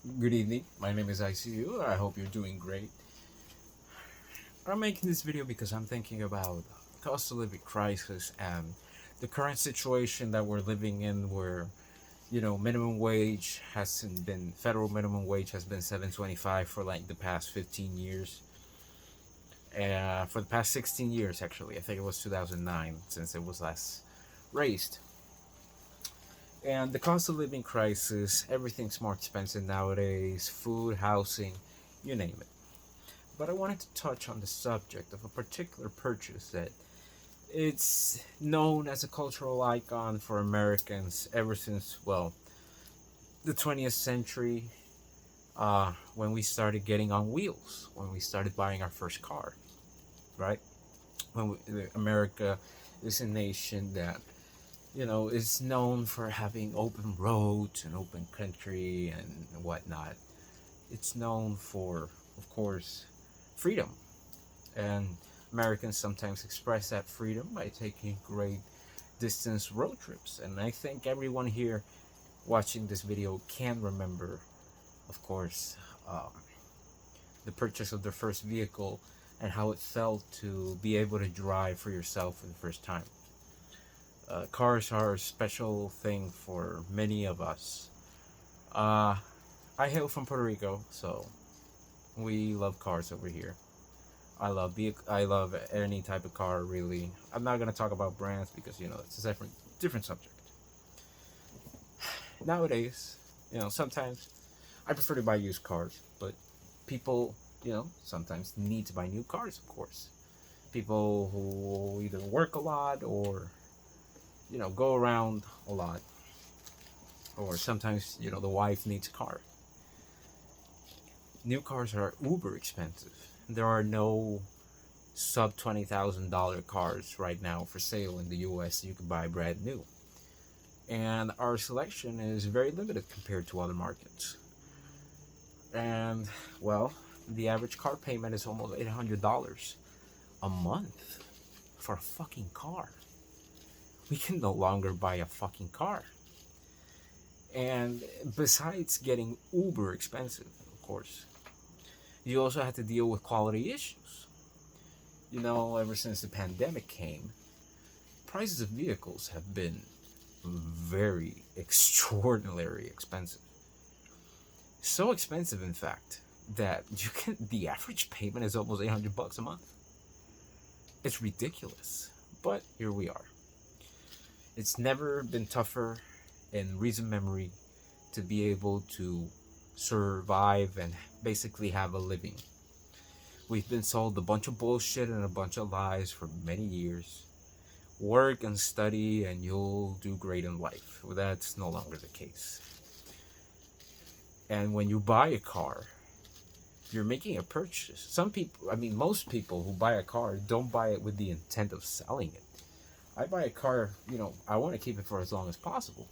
Good evening. My name is I.C.U. I hope you're doing great. I'm making this video because I'm thinking about cost of living crisis and the current situation that we're living in where minimum wage hasn't been federal minimum wage has been 7.25 for like the past 15 years. For the past 16 years actually. I think it was 2009 since it was last raised. And the cost of living crisis, everything's more expensive nowadays, food, housing, you name it. But I wanted to touch on the subject of a particular purchase that it's known as a cultural icon for Americans ever since, well, the 20th century, when we started getting on wheels, when we started buying our first car, right? America is a nation that, is known for having open roads and open country and whatnot. It's known for, of course, freedom. And Americans sometimes express that freedom by taking great distance road trips. And I think everyone here watching this video can remember, of course, um, the purchase of their first vehicle and how it felt to be able to drive for yourself for the first time. Cars are a special thing for many of us. Uh, I hail from Puerto Rico, so we love cars over here. I love any type of car really. I'm not gonna talk about brands because it's a different subject. Nowadays, sometimes I prefer to buy used cars, but people, sometimes need to buy new cars, of course. People who either work a lot or go around a lot, or sometimes the wife needs a car. New cars are uber expensive. There are no sub $20,000 cars right now for sale in the US you can buy brand new. And our selection is very limited compared to other markets. And, well, the average car payment is almost $800 a month for a fucking car. We can no longer buy a fucking car. And besides getting uber expensive, of course, you also have to deal with quality issues. Ever since the pandemic came, prices of vehicles have been very extraordinarily expensive. So expensive, in fact, that the average payment is almost $800 a month. It's ridiculous, but here we are. It's never been tougher in recent memory to be able to survive and basically have a living. We've been sold a bunch of bullshit and a bunch of lies for many years. Work and study and you'll do great in life. Well, that's no longer the case. And when you buy a car, you're making a purchase. Most people who buy a car don't buy it with the intent of selling it. I buy a car, I want to keep it for as long as possible.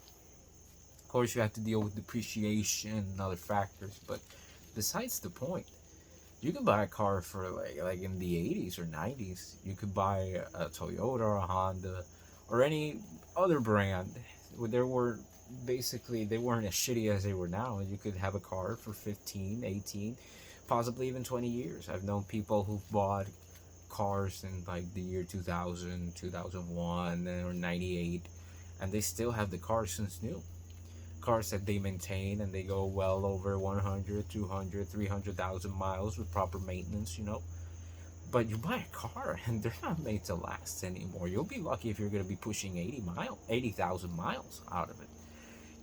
Of course, you have to deal with depreciation and other factors, but besides the point, you can buy a car for like in the 80s or 90s. You could buy a Toyota or a Honda or any other brand. There were they weren't as shitty as they were now. You could have a car for 15, 18, possibly even 20 years. I've known people who've bought cars in like the year 2000, 2001, or 98, and they still have the car since new. Cars that they maintain and they go well over 100, 200, 300,000 miles with proper maintenance, But you buy a car and they're not made to last anymore. You'll be lucky if you're going to be pushing 80,000 miles out of it.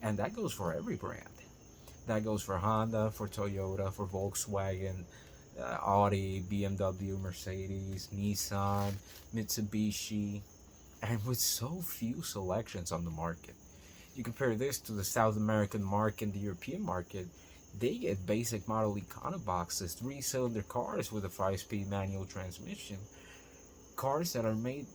And that goes for every brand. That goes for Honda, for Toyota, for Volkswagen, Audi, BMW, Mercedes, Nissan, Mitsubishi, and with so few selections on the market. You compare this to the South American market and the European market, they get basic model Econoboxes, 3-cylinder cars with a 5-speed manual transmission. Cars that are made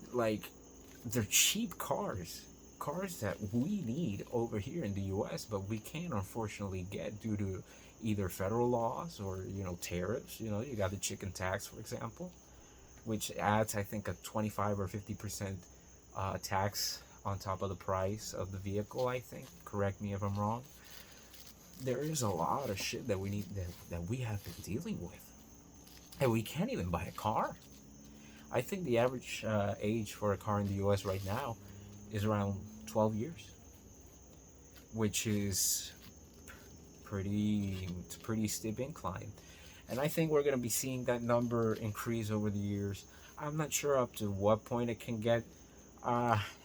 they're cheap cars. Cars that we need over here in the US, but we can't unfortunately get due to either federal laws or, tariffs. You got the chicken tax, for example, which adds, I think, a 25 or 50% tax on top of the price of the vehicle, I think. Correct me if I'm wrong. there is a lot of shit that that we have been dealing with, and we can't even buy a car. I think the average age for a car in the U.S. right now is around 12 years, which is it's a pretty steep incline. And I think we're going to be seeing that number increase over the years. I'm not sure up to what point it can get.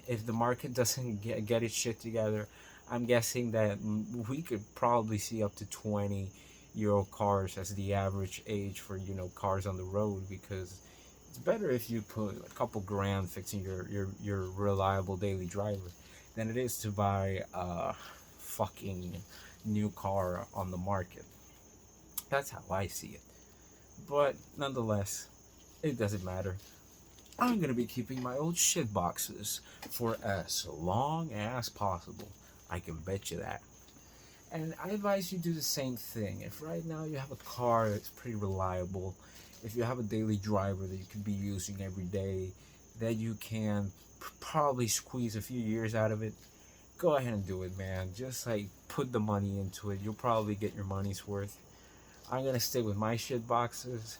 If the market doesn't get its shit together, I'm guessing that we could probably see up to 20-year-old cars as the average age for, cars on the road, because it's better if you put a couple grand fixing your reliable daily driver than it is to buy a fucking new car on the market. That's how I see it. But nonetheless, it doesn't matter. I'm gonna be keeping my old shit boxes for as long as possible. I can bet you that. And I advise you do the same thing. If right now you have a car that's pretty reliable, if you have a daily driver that you can be using every day, that you can probably squeeze a few years out of it, go ahead and do it, man. Just like put the money into it. You'll probably get your money's worth. I'm gonna stick with my shit boxes.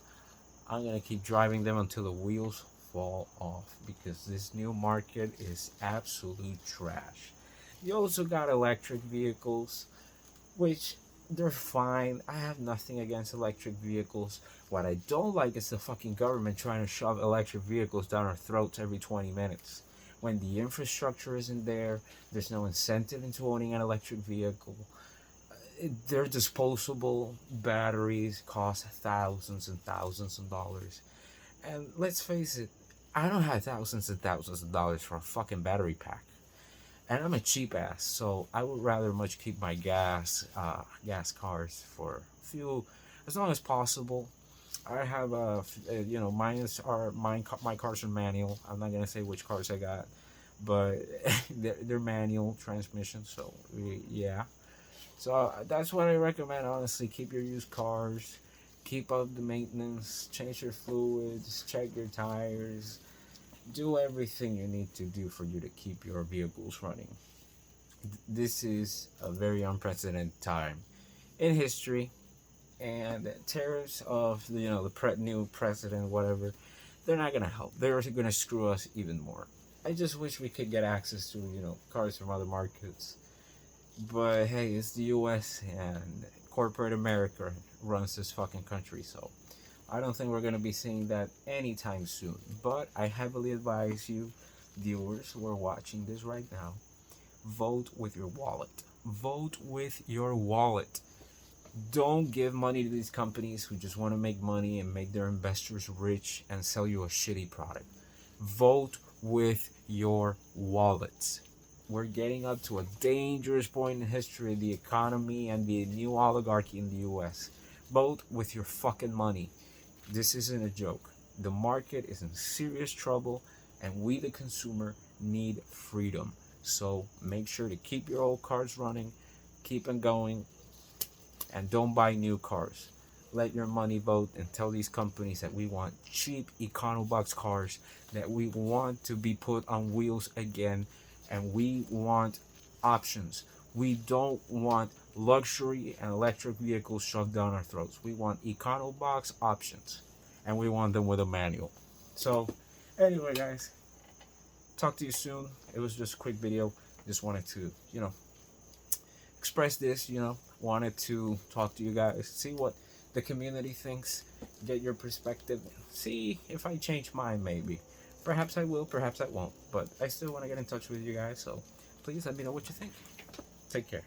I'm gonna keep driving them until the wheels fall off, because this new market is absolute trash. You also got electric vehicles, which they're fine. I have nothing against electric vehicles. What I don't like is the fucking government trying to shove electric vehicles down our throats every 20 minutes. When the infrastructure isn't there, there's no incentive into owning an electric vehicle. Their disposable batteries cost thousands and thousands of dollars. And let's face it, I don't have thousands and thousands of dollars for a fucking battery pack. And I'm a cheap ass, so I would rather much keep my gas cars for a few, as long as possible. I have my cars are manual. I'm not gonna say which cars I got, but they're manual transmission. So yeah, so that's what I recommend. Honestly, keep your used cars, keep up the maintenance, change your fluids, check your tires, do everything you need to do for you to keep your vehicles running. This is a very unprecedented time in history, and tariffs of the new president, whatever, they're not gonna help. They're gonna screw us even more. I just wish we could get access to cars from other markets, but hey, it's the U.S. and corporate America runs this fucking country, so I don't think we're gonna be seeing that anytime soon. But I heavily advise you, viewers who are watching this right now, vote with your wallet. Vote with your wallet. Don't give money to these companies who just want to make money and make their investors rich and sell you a shitty product. Vote with your wallets. We're getting up to a dangerous point in history of the economy and the new oligarchy in the US. Vote with your fucking money. This isn't a joke. The market is in serious trouble, and we, the consumer, need freedom. So make sure to keep your old cars running, keep them going, and don't buy new cars. Let your money vote and tell these companies that we want cheap EconoBox cars, that we want to be put on wheels again, and we want options. We don't want luxury and electric vehicles shoved down our throats. We want EconoBox options, and we want them with a manual. So anyway, guys, talk to you soon. It was just a quick video. Just wanted to express this, wanted to talk to you guys, see what the community thinks, get your perspective, see if I change mine. Maybe, perhaps I will, perhaps I won't, but I still want to get in touch with you guys, so please let me know what you think. Take care.